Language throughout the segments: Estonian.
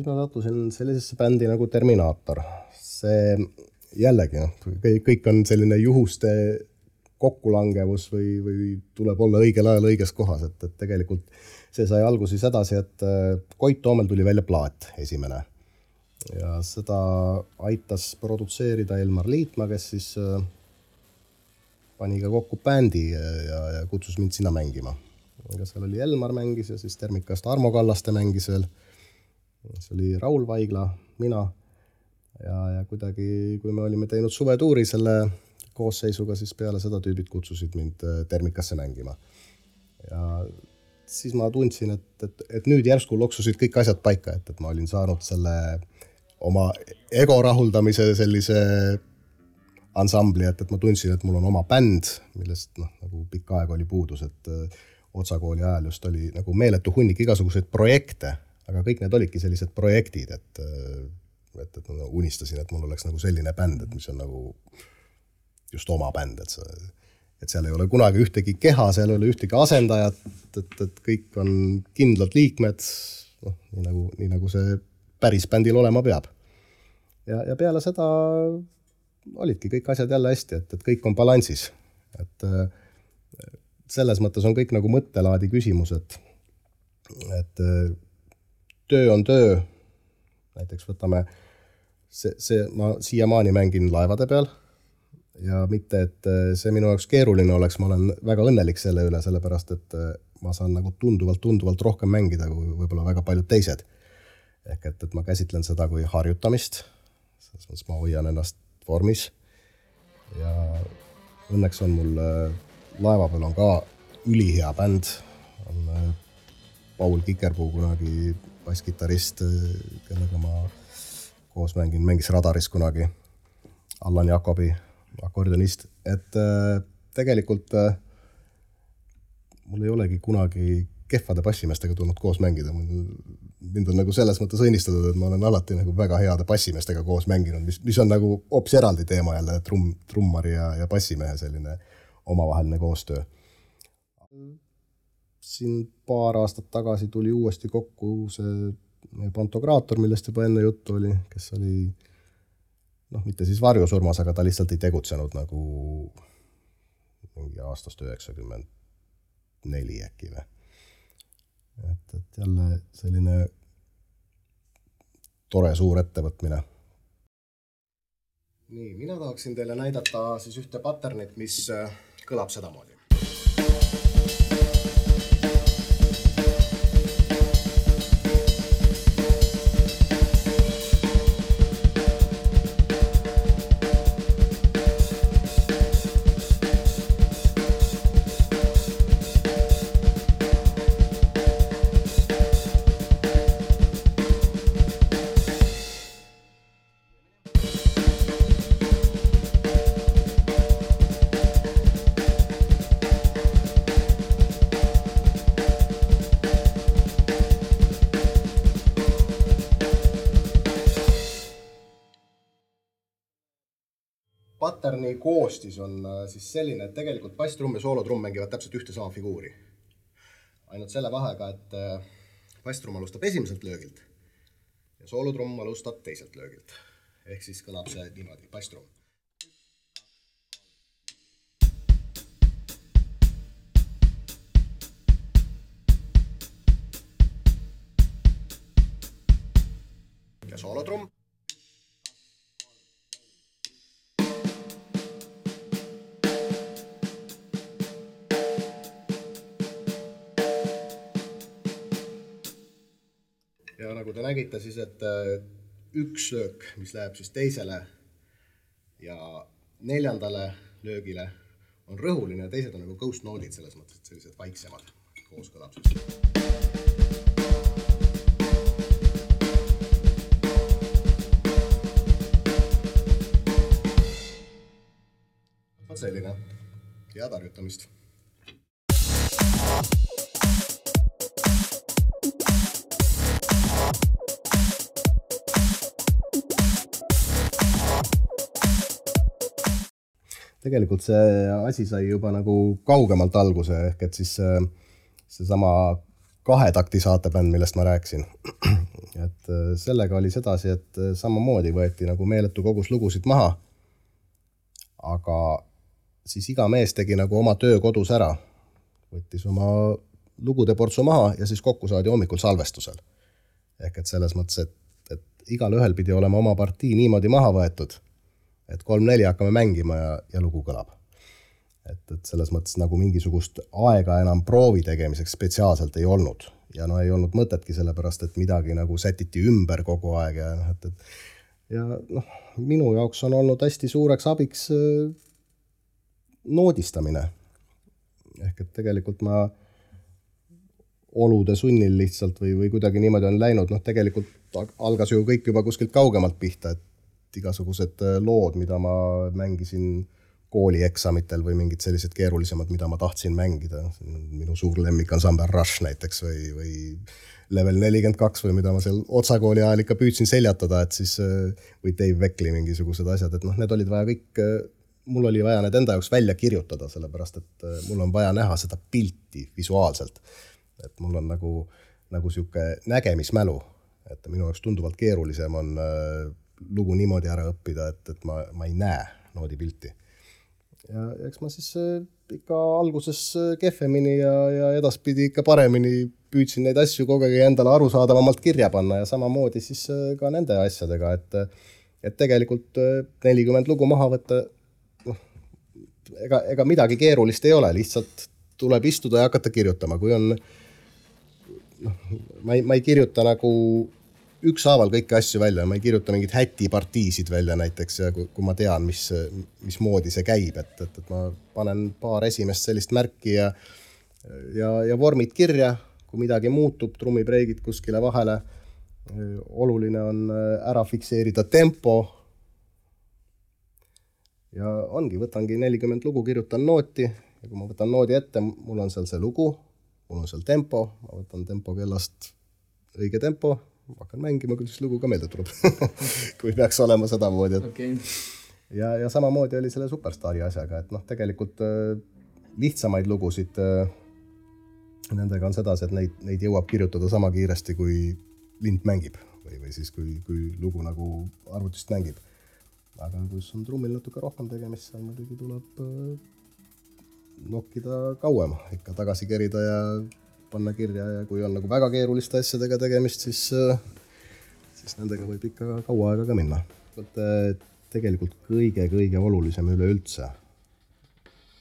siis ma sattusin sellisesse bändi nagu Terminaator. See jällegi, kõik on selline juhuste kokkulangevus või tuleb olla õigel ajal õiges kohas, et tegelikult see sai algusi sedasi, et Koit Toomel tuli välja plaat esimene. Ja seda aitas produtseerida Elmar Liitma, kes siis pani ka kokku bändi ja kutsus mind sinna mängima. Aga seal oli Elmar mängis ja siis Termikast Armo Kallaste mängis veel. See oli Raul Vaigla, mina. Ja kuidagi, kui me olime teinud suvetuuri selle koosseisuga, siis peale seda tüübid kutsusid mind Termikasse mängima. Ja siis ma tundsin, et nüüd järsku loksusid kõik asjad paika, et ma olin saanud selle oma ego rahuldamise sellise ansambli, et ma tundsin, et mul on oma bänd, millest nagu pikka aega oli puudus, et Otsakooli ajal just oli nagu meeletu hunnik igasuguseid projekte, aga kõik need olidki sellised projektid, et ma unistasin, et mul oleks nagu selline bänd, et mis on nagu just oma bänd, et seal ei ole kunagi ühtegi keha, seal ei ole ühtegi asendajat, et kõik on kindlad liikmed, nii nagu see päris bändil olema peab. Ja peale seda olidki kõik asjad jälle hästi, et kõik on balansis. Et selles mõttes on kõik nagu mõttelaadi küsimused, et töö on töö. Näiteks võtame, ma siiamaani mängin laevade peal ja mitte, et see minu jaoks keeruline oleks, ma olen väga õnnelik selle üle, sellepärast, et ma saan nagu tunduvalt rohkem mängida kui võib-olla väga paljud teised. Ehk et ma käsitlen seda kui harjutamist, selles mõttes ma hoian ennast vormis ja õnneks on mul laeva peal on ka ülihea bänd, on Paul Kikerpuu kunagi basskitarrist, kellega ma koos mängis Radaris kunagi, Allan Jakobi akordionist, et tegelikult mul ei olegi kunagi kehvade bassimeestega tulnud koos mängida. Mind on nagu selles mõttes õnnistatud, et ma olen alati nagu väga heade bassimeestega koos mänginud, mis on nagu hoopis eraldi teema jälle, trummari ja bassimehe selline omavaheline koostöö. Siin paar aastat tagasi tuli uuesti kokku see Pantokraator, millest juba enne juttu oli, kes oli, mitte siis varjusurmas, aga ta lihtsalt ei tegutsenud nagu mingi aastast 94 äkki või. Et jälle selline tore suur ettevõtmine. Nii, mina tahaksin teile näidata siis ühte patternit, mis kõlab sedamoodi. Patterni koostis on siis selline, et tegelikult basstrumm ja soolotrumm mängivad täpselt ühte sama figuuri. Ainult selle vahega, et basstrumm alustab esimeselt löögilt ja soolotrumm alustab teiselt löögilt. Ehk siis kõlab see niimoodi, basstrumm. Ja soolotrumm. Ja nagu te nägite siis, et üks löök, mis läheb siis teisele ja neljandale löögile on rõhuline ja teised on nagu ghost node'id selles mõttes, et sellised vaiksemad koos kõlab siis. Vaat selline. Head harjutamist. Tegelikult see asi sai juba nagu kaugemalt alguse, ehk et siis see sama 2-takti saatebänd, millest ma rääkisin. Et sellega oli sedasi, et samamoodi võeti nagu meeletu kogus lugusid maha, aga siis iga mees tegi nagu oma töö kodus ära. Võttis oma lugude portsu maha ja siis kokku saadi hommikul salvestusel. Ehk et selles mõttes, et igal ühel pidi olema oma partii niimoodi maha võetud, et 3-4 hakkame mängima ja lugu kõlab. Et selles mõttes nagu mingisugust aega enam proovi tegemiseks spetsiaalselt ei olnud. Ja no ei olnud mõtetki sellepärast, et midagi nagu sätiti ümber kogu aeg. Ja minu jaoks on olnud hästi suureks abiks noodistamine. Ehk et tegelikult ma olude sunnil lihtsalt või kuidagi niimoodi on läinud. Tegelikult algas ju kõik juba kuskilt kaugemalt pihta, et igasugused lood, mida ma mängisin koolieksamitel või mingid sellised keerulisemad, mida ma tahtsin mängida. Minu suur lemmik ansambel Rush näiteks või Level 42 või mida ma seal otsakooli ajal ikka püüdsin seljatada, et siis, või Dave Weckli mingisugused asjad, et need olid vaja kõik, mul oli vaja need enda jaoks välja kirjutada, sellepärast, et mul on vaja näha seda pilti visuaalselt. Et mul on nagu siuke nägemismälu, et minu jaoks tunduvalt keerulisem on lugu niimoodi ära õppida, et ma ei näe noodi pilti. Ja eks ma siis ikka alguses kehvemini ja edaspidi ikka paremini püüdsin neid asju kogu aeg endale arusaadavamalt kirja panna ja samamoodi siis ka nende asjadega, et tegelikult 40 lugu maha võtta, ega midagi keerulist ei ole, lihtsalt tuleb istuda ja hakata kirjutama. Kui on, ma ei kirjuta nagu ükshaaval kõiki asju välja, ma ei kirjuta mingid hätipartiisid välja näiteks ja kui ma tean, mis moodi see käib, et ma panen paar esimest sellist märki ja vormid kirja, kui midagi muutub, trummibreigid kuskile vahele. Oluline on ära fikseerida tempo ja võtangi 40 lugu, kirjutan nooti ja kui ma võtan noodi ette, mul on seal see lugu, mul on seal tempo, ma võtan tempo kellast õige tempo, hakkan mängima, küll siis lugu ka meelde tuleb, kui peaks olema seda moodi. Okay. Ja samamoodi oli selle Superstaari asjaga, et tegelikult lihtsamaid lugusid, nendega on sedasi, et neid jõuab kirjutada sama kiiresti, kui lint mängib või siis kui lugu nagu arvutist mängib. Aga kui on trummil natuke rohkem tegemist, seal muidugi tuleb nokkida kauem, ikka tagasi kerida ja panna kirja ja kui on nagu väga keeruliste asjadega tegemist, siis nendega võib ikka kaua aega ka minna. Tegelikult kõige olulisem üleüldse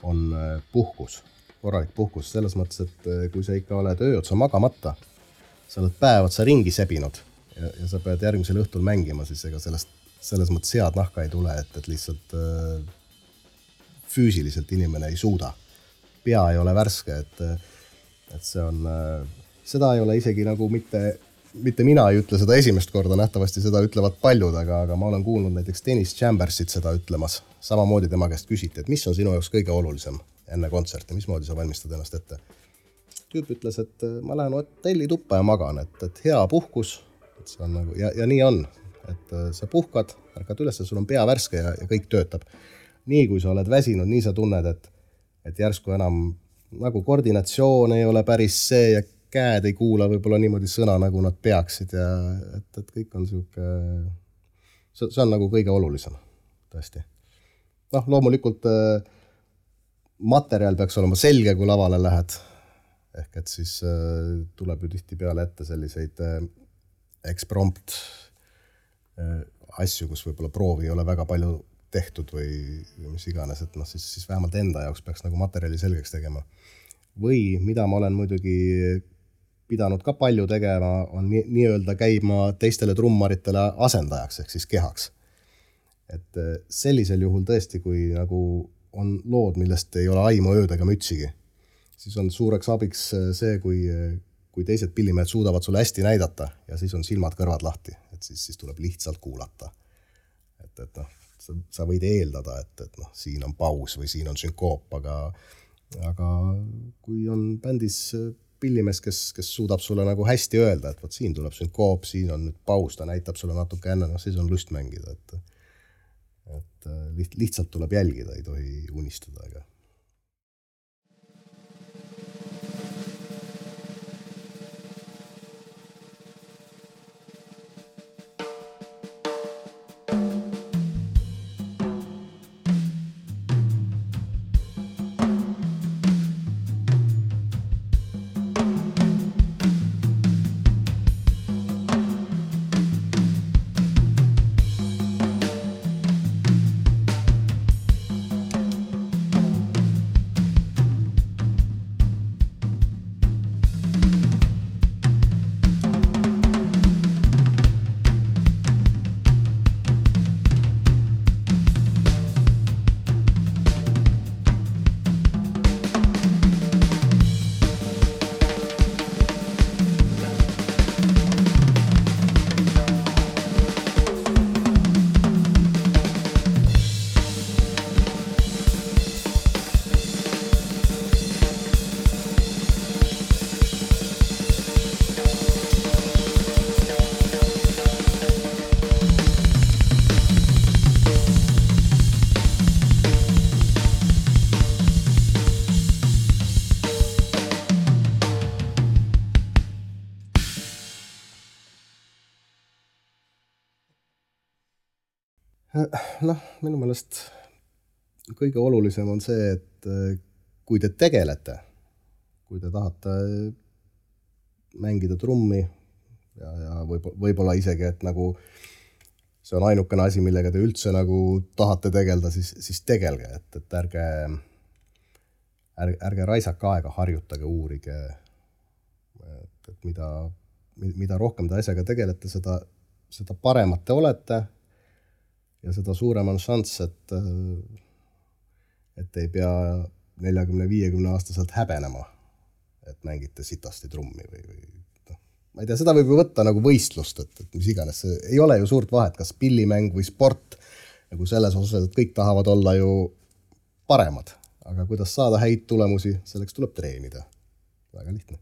on puhkus, korralik puhkus, selles mõttes, et kui sa ikka oled öö otsa magamata, sa oled päev otsa ringi sebinud ja sa pead järgmisel õhtul mängima, siis ega selles mõttes head nahka ei tule, et lihtsalt füüsiliselt inimene ei suuda. Pea ei ole värske, et see on, seda ei ole isegi nagu mitte mina ei ütle seda esimest korda, nähtavasti seda ütlevad paljud, aga ma olen kuulnud näiteks Dennis Chambersit seda ütlemas. Samamoodi tema käest küsiti, et mis on sinu jaoks kõige olulisem enne kontserti, mismoodi sa valmistad ennast ette. Tüüp ütles, et ma lähen hotelli tuppa ja magan, et hea puhkus, et see on nagu, ja nii on, et sa puhkad, ärkad üles, sul on pea värske ja kõik töötab. Nii kui sa oled väsinud, nii sa tunned, et järsku enam nagu koordinatsioon ei ole päris see ja käed ei kuula võib-olla niimoodi sõna, nagu nad peaksid ja et kõik on siuke, see on nagu kõige olulisem, tõesti. Loomulikult materjal peaks olema selge, kui lavale lähed, ehk et siis tuleb ju tihti peale ette selliseid eksprompt asju, kus võib-olla proovi ei ole väga palju tehtud või mis iganes, et siis vähemalt enda jaoks peaks nagu materjali selgeks tegema. Või mida ma olen muidugi pidanud ka palju tegema, on nii-öelda käima teistele trummaritele asendajaks, ehk siis kehaks. Et sellisel juhul tõesti, kui nagu on lood, millest ei ole aimu öödega mütsigi, siis on suureks abiks see, kui teised pillimehed suudavad sulle hästi näidata ja siis on silmad kõrvad lahti, et siis tuleb lihtsalt kuulata. Et sa võid eeldada, et siin on paus või siin on sünkoop, aga kui on bändis pillimees, kes suudab sulle nagu hästi öelda, et siin tuleb sünkoop, siin on nüüd paus, ta näitab sulle natuke enne, siis on lust mängida, et lihtsalt tuleb jälgida, ei tohi unistada. Noh, minu meelest kõige olulisem on see, et kui te tegelete, kui te tahate mängida trummi ja võib-olla isegi, et nagu see on ainukene asi, millega te üldse nagu tahate tegelda, siis tegelge, et ärge raisake aega, harjutage, uurige, et mida rohkem te asjaga tegelete, seda paremad te olete ja seda suurem on šanss, et ei pea 40-50 aastaselt häbenema, et mängite sitasti trummi või ma ei tea, seda võib ju võtta nagu võistlust, et mis iganes, see ei ole ju suurt vahet, kas pillimäng või sport, nagu selles osas, et kõik tahavad olla ju paremad, aga kuidas saada häid tulemusi, selleks tuleb treenida. Väga lihtne.